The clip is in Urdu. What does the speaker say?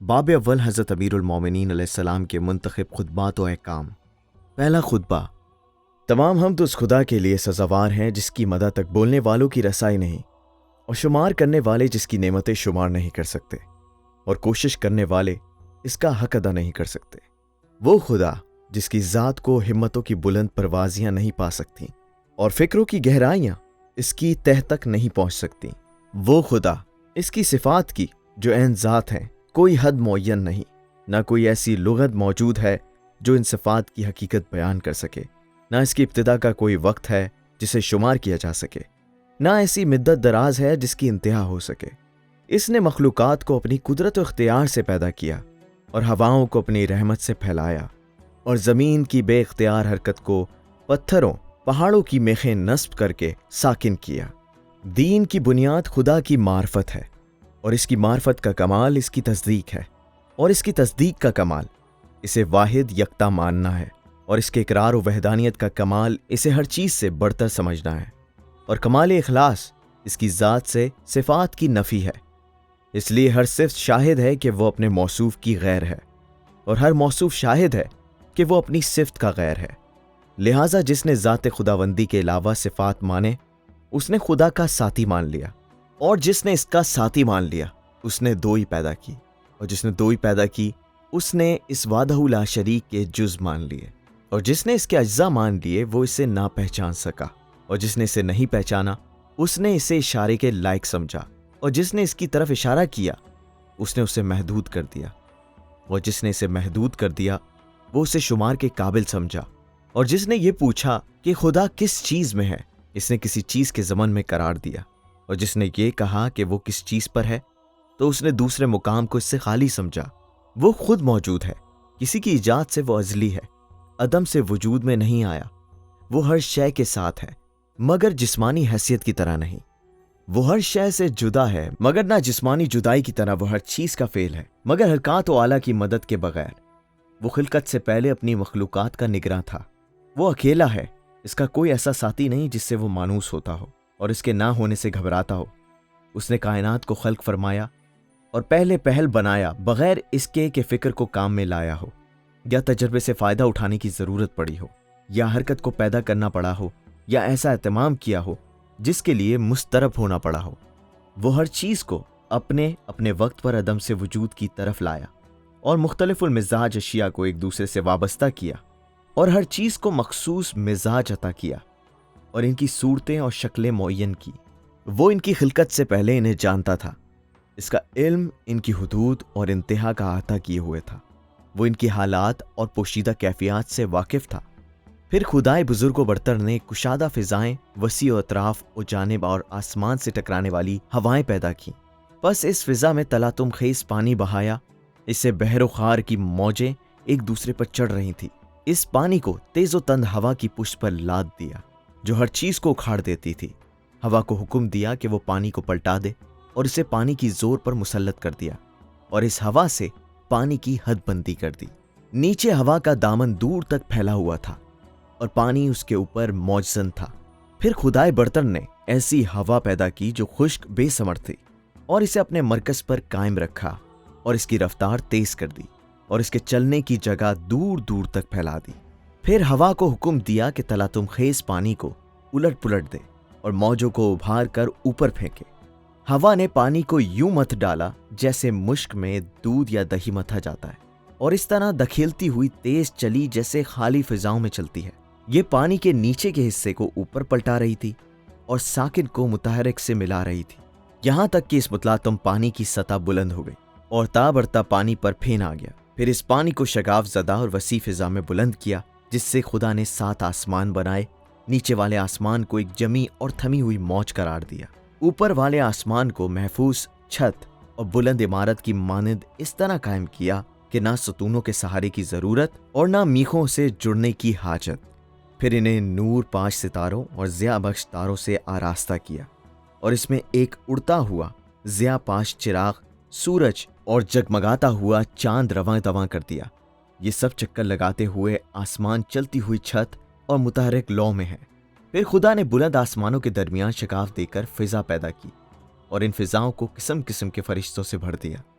باب اول حضرت امیر المومنین علیہ السلام کے منتخب خطبات و احکام۔ پہلا خطبہ۔ تمام حمد اس خدا کے لیے سزاوار ہیں جس کی مدح تک بولنے والوں کی رسائی نہیں، اور شمار کرنے والے جس کی نعمتیں شمار نہیں کر سکتے، اور کوشش کرنے والے اس کا حق ادا نہیں کر سکتے۔ وہ خدا جس کی ذات کو ہمتوں کی بلند پروازیاں نہیں پا سکتیں، اور فکروں کی گہرائیاں اس کی تہ تک نہیں پہنچ سکتیں۔ وہ خدا اس کی صفات کی جو عین ذات ہیں کوئی حد معین نہیں، نہ کوئی ایسی لغت موجود ہے جو ان صفات کی حقیقت بیان کر سکے، نہ اس کی ابتدا کا کوئی وقت ہے جسے شمار کیا جا سکے، نہ ایسی مدت دراز ہے جس کی انتہا ہو سکے۔ اس نے مخلوقات کو اپنی قدرت و اختیار سے پیدا کیا، اور ہواؤں کو اپنی رحمت سے پھیلایا، اور زمین کی بے اختیار حرکت کو پتھروں پہاڑوں کی میخیں نصب کر کے ساکن کیا۔ دین کی بنیاد خدا کی معرفت ہے، اور اس کی معرفت کا کمال اس کی تصدیق ہے، اور اس کی تصدیق کا کمال اسے واحد یکتا ماننا ہے، اور اس کے اقرار و وحدانیت کا کمال اسے ہر چیز سے بڑھ کر سمجھنا ہے، اور کمال اخلاص اس کی ذات سے صفات کی نفی ہے۔ اس لیے ہر صفت شاہد ہے کہ وہ اپنے موصوف کی غیر ہے، اور ہر موصوف شاہد ہے کہ وہ اپنی صفت کا غیر ہے۔ لہٰذا جس نے ذات خداوندی کے علاوہ صفات مانے اس نے خدا کا ساتھی مان لیا، اور جس نے اس کا ساتھی مان لیا اس نے دو ہی پیدا کی، اور جس نے دو ہی پیدا کی اس نے اس وحدہ لا شریک کے جز مان لیے، اور جس نے اس کے اجزاء مان لیے وہ اسے نہ پہچان سکا، اور جس نے اسے نہیں پہچانا اس نے اسے اشارے کے لائق سمجھا، اور جس نے اس کی طرف اشارہ کیا اس نے اسے محدود کر دیا، اور جس نے اسے محدود کر دیا وہ اسے شمار کے قابل سمجھا، اور جس نے یہ پوچھا کہ خدا کس چیز میں ہے اس نے کسی چیز کے ضمن میں قرار دیا، اور جس نے یہ کہا کہ وہ کس چیز پر ہے تو اس نے دوسرے مقام کو اس سے خالی سمجھا۔ وہ خود موجود ہے، کسی کی ایجاد سے وہ ازلی ہے، عدم سے وجود میں نہیں آیا۔ وہ ہر شے کے ساتھ ہے مگر جسمانی حیثیت کی طرح نہیں، وہ ہر شے سے جدا ہے مگر نہ جسمانی جدائی کی طرح وہ ہر چیز کا فعل ہے مگر حرکات و آلہ کی مدد کے بغیر۔ وہ خلقت سے پہلے اپنی مخلوقات کا نگراں تھا، وہ اکیلا ہے، اس کا کوئی ایسا ساتھی نہیں جس سے وہ مانوس ہوتا ہو اور اس کے نہ ہونے سے گھبراتا ہو۔ اس نے کائنات کو خلق فرمایا اور پہلے پہل بنایا بغیر اس کے کہ فکر کو کام میں لایا ہو، یا تجربے سے فائدہ اٹھانے کی ضرورت پڑی ہو، یا حرکت کو پیدا کرنا پڑا ہو، یا ایسا اہتمام کیا ہو جس کے لیے مسترب ہونا پڑا ہو۔ وہ ہر چیز کو اپنے وقت پر عدم سے وجود کی طرف لایا، اور مختلف المزاج اشیاء کو ایک دوسرے سے وابستہ کیا، اور ہر چیز کو مخصوص مزاج عطا کیا، اور ان کی صورتیں اور شکلیں معین کی۔ وہ ان کی خلقت سے پہلے انہیں جانتا تھا، اس کا علم ان کی حدود اور انتہا کا احاطہ کیے ہوئے تھا۔ وہ ان کی حالات اور پوشیدہ کیفیات سے واقف تھا۔ پھر خدائے بزرگ و برتر نے کشادہ فضائیں، وسیع و اطراف و جانب اور آسمان سے ٹکرانے والی ہوائیں پیدا کیں۔ پس اس فضا میں تلاطم خیز پانی بہایا، اس سے بحر و خار کی موجیں ایک دوسرے پر چڑھ رہی تھیں۔ اس پانی کو تیز و تند ہوا کی پشت پر لاد دیا جو ہر چیز کو اکھاڑ دیتی تھی۔ ہوا کو حکم دیا کہ وہ پانی کو پلٹا دے، اور اسے پانی کی زور پر مسلط کر دیا، اور اس ہوا سے پانی کی حد بندی کر دی۔ نیچے ہوا کا دامن دور تک پھیلا ہوا تھا اور پانی اس کے اوپر موجزن تھا۔ پھر خدائے برتر نے ایسی ہوا پیدا کی جو خشک بے ثمر تھی، اور اسے اپنے مرکز پر قائم رکھا، اور اس کی رفتار تیز کر دی، اور اس کے چلنے کی جگہ دور دور تک پھیلا دی۔ پھر ہوا کو حکم دیا کہ تلاطم خیز پانی کو الٹ پلٹ دے اور موجوں کو ابھار کر اوپر پھینکے۔ ہوا نے پانی کو یوں مت ڈالا جیسے مشک میں دودھ یا دہی متھا جاتا ہے، اور اس طرح دکھیلتی ہوئی تیز چلی جیسے خالی فضاؤں میں چلتی ہے۔ یہ پانی کے نیچے کے حصے کو اوپر پلٹا رہی تھی اور ساکن کو متحرک سے ملا رہی تھی، یہاں تک کہ اس متلاطم پانی کی سطح بلند ہو گئی اور تابرتا پانی پر پھین آ گیا۔ پھر اس پانی کو شگاف زدہ اور وسیع فضا میں بلند کیا، جس سے خدا نے 7 آسمان بنائے۔ نیچے والے آسمان کو ایک جمی اور تھمی ہوئی موج قرار دیا، اوپر والے آسمان کو محفوظ چھت اور بلند عمارت کی مانند اس طرح قائم کیا کہ نہ ستونوں کے سہارے کی ضرورت اور نہ میخوں سے جڑنے کی حاجت۔ پھر انہیں نور 5 ستاروں اور ضیاء بخش تاروں سے آراستہ کیا، اور اس میں ایک اڑتا ہوا ضیاء 5 چراغ، سورج اور جگمگاتا ہوا چاند رواں دواں کر دیا۔ یہ سب چکر لگاتے ہوئے آسمان چلتی ہوئی چھت اور متحرک لو میں ہے۔ پھر خدا نے بلند آسمانوں کے درمیان شگاف دے کر فضا پیدا کی، اور ان فضاؤں کو قسم قسم کے فرشتوں سے بھر دیا۔